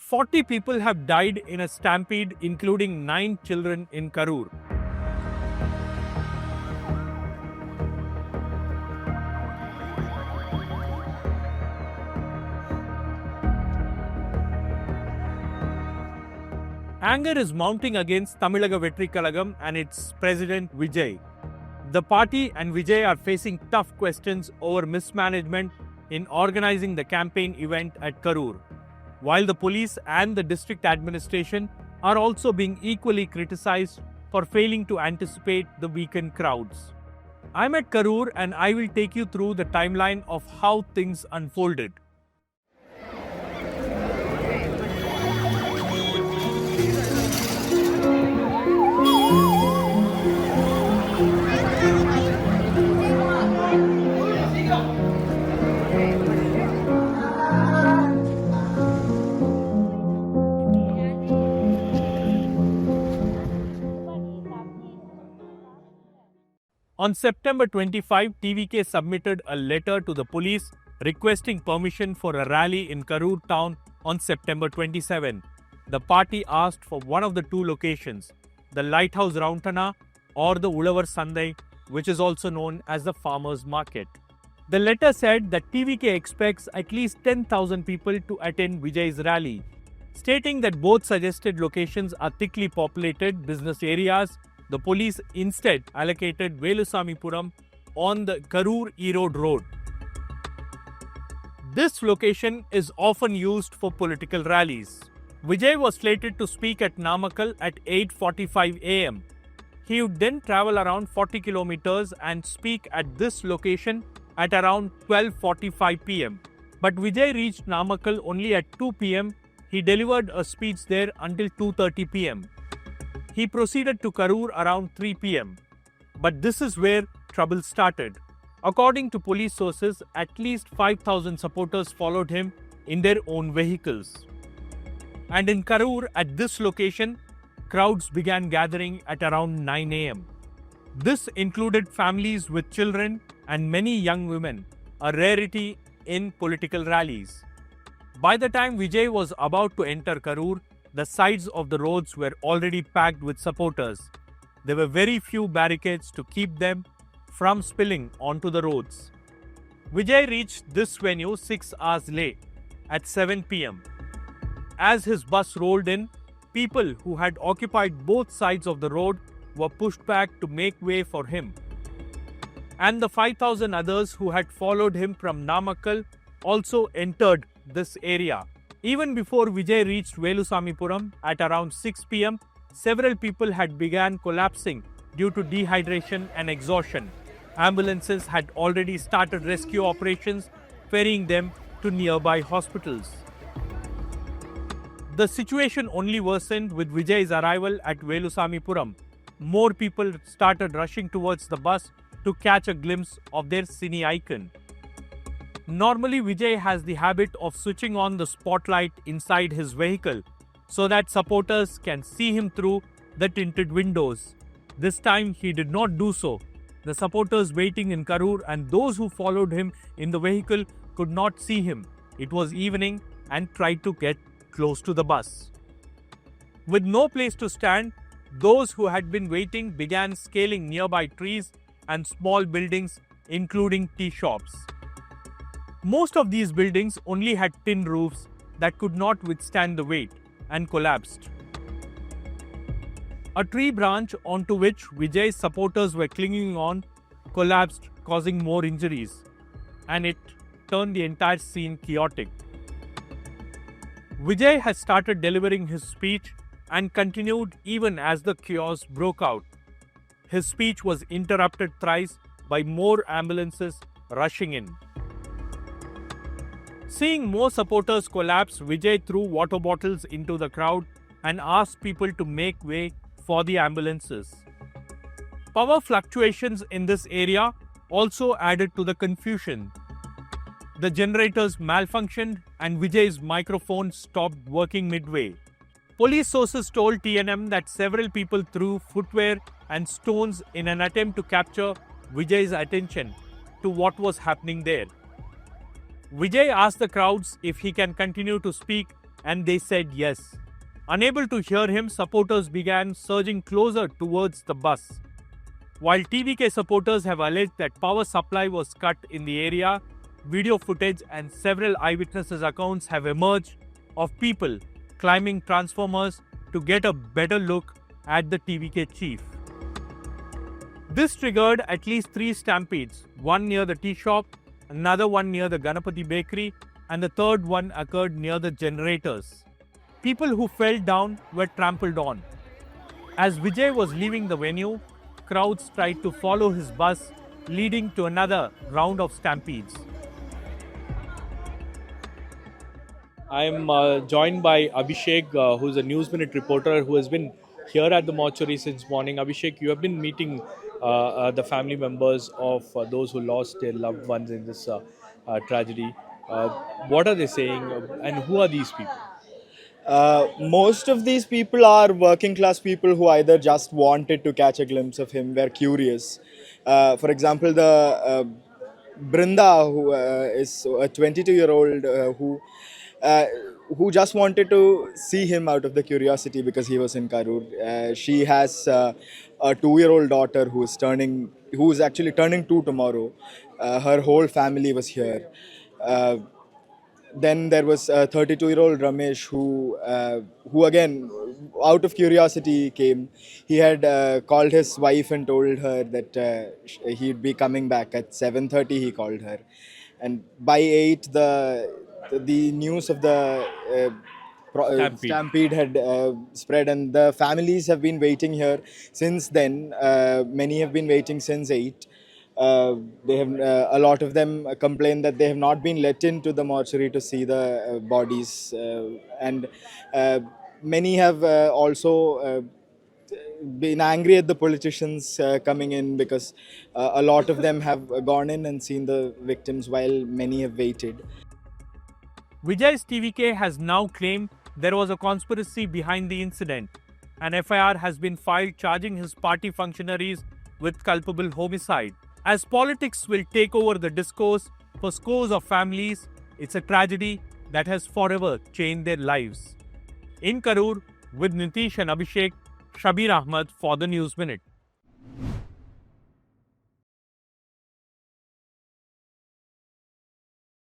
40 people have died in a stampede, including 9 children in Karur. Anger is mounting against Tamilaga Vetri Kalagam and its president Vijay. The party and Vijay are facing tough questions over mismanagement in organizing the campaign event at Karur, while the police and the district administration are also being equally criticized for failing to anticipate the weekend crowds. I'm at Karur and I will take you through the timeline of how things unfolded. On September 25, TVK submitted a letter to the police requesting permission for a rally in Karur town on September 27. The party asked for one of the two locations, the Lighthouse Roundtana or the Ulavar Sandai, which is also known as the Farmers Market. The letter said that TVK expects at least 10,000 people to attend Vijay's rally, stating that both suggested locations are thickly populated business areas. The police instead allocated Velusamipuram on the Karur-Erode road. This location is often used for political rallies. Vijay was slated to speak at Namakkal at 8:45 am. He would then travel around 40 kilometers and speak at this location at around 12:45 pm. But Vijay reached Namakkal only at 2 pm. He delivered a speech there until 2:30 pm. He proceeded to Karur around 3 pm. But this is where trouble started. According to police sources, at least 5,000 supporters followed him in their own vehicles. And in Karur, at this location, crowds began gathering at around 9 am. This included families with children and many young women, a rarity in political rallies. By the time Vijay was about to enter Karur, the sides of the roads were already packed with supporters. There were very few barricades to keep them from spilling onto the roads. Vijay reached this venue 6 hours late, at 7 pm. As his bus rolled in, people who had occupied both sides of the road were pushed back to make way for him. And the 5,000 others who had followed him from Namakkal also entered this area. Even before Vijay reached Velusamipuram at around 6 pm, several people had begun collapsing due to dehydration and exhaustion. Ambulances had already started rescue operations, ferrying them to nearby hospitals. The situation only worsened with Vijay's arrival at Velusamipuram. More people started rushing towards the bus to catch a glimpse of their cine icon. Normally, Vijay has the habit of switching on the spotlight inside his vehicle so that supporters can see him through the tinted windows. This time, he did not do so. The supporters waiting in Karur and those who followed him in the vehicle could not see him. It was evening and tried to get close to the bus. With no place to stand, those who had been waiting began scaling nearby trees and small buildings, including tea shops. Most of these buildings only had tin roofs that could not withstand the weight and collapsed. A tree branch onto which Vijay's supporters were clinging on collapsed, causing more injuries, and it turned the entire scene chaotic. Vijay has started delivering his speech and continued even as the chaos broke out. His speech was interrupted thrice by more ambulances rushing in. Seeing more supporters collapse, Vijay threw water bottles into the crowd and asked people to make way for the ambulances. Power fluctuations in this area also added to the confusion. The generators malfunctioned and Vijay's microphone stopped working midway. Police sources told TNM that several people threw footwear and stones in an attempt to capture Vijay's attention to what was happening there. Vijay asked the crowds if he can continue to speak and they said yes. Unable to hear him, supporters began surging closer towards the bus. While TVK supporters have alleged that power supply was cut in the area, video footage and several eyewitnesses' accounts have emerged of people climbing transformers to get a better look at the TVK chief. This triggered at least 3 stampedes, one near the tea shop, another one near the Ganapati bakery, and the third one occurred near the generators. People who fell down were trampled on. As Vijay was leaving the venue, crowds tried to follow his bus, leading to another round of stampedes. I am joined by Abhishek, who's a News Minute reporter who has been here at the mortuary since morning. Abhishek, you have been meeting the family members of those who lost their loved ones in this tragedy. What are they saying, and who are these people? Most of these people are working class people who either just wanted to catch a glimpse of him, were curious. For example, the Brinda, who is a 22-year-old who just wanted to see him out of the curiosity because he was in Karur. She has a 2-year-old daughter who is actually turning 2 tomorrow. Her whole family was here. Then there was a 32-year-old Ramesh who again, out of curiosity, came. He had called his wife and told her that he'd be coming back at 7:30. He called her, and by 8, the news of the stampede had spread, and the families have been waiting here since then. Many have been waiting since 8. They have a lot of them complain that they have not been let into the mortuary to see the bodies, and many have also been angry at the politicians coming in because a lot of them have gone in and seen the victims while many have waited. Vijay's TVK has now claimed there was a conspiracy behind the incident. An FIR has been filed charging his party functionaries with culpable homicide. As politics will take over the discourse for scores of families, it's a tragedy that has forever changed their lives. In Karur, with Nitish and Abhishek, Shabbir Ahmed for the News Minute.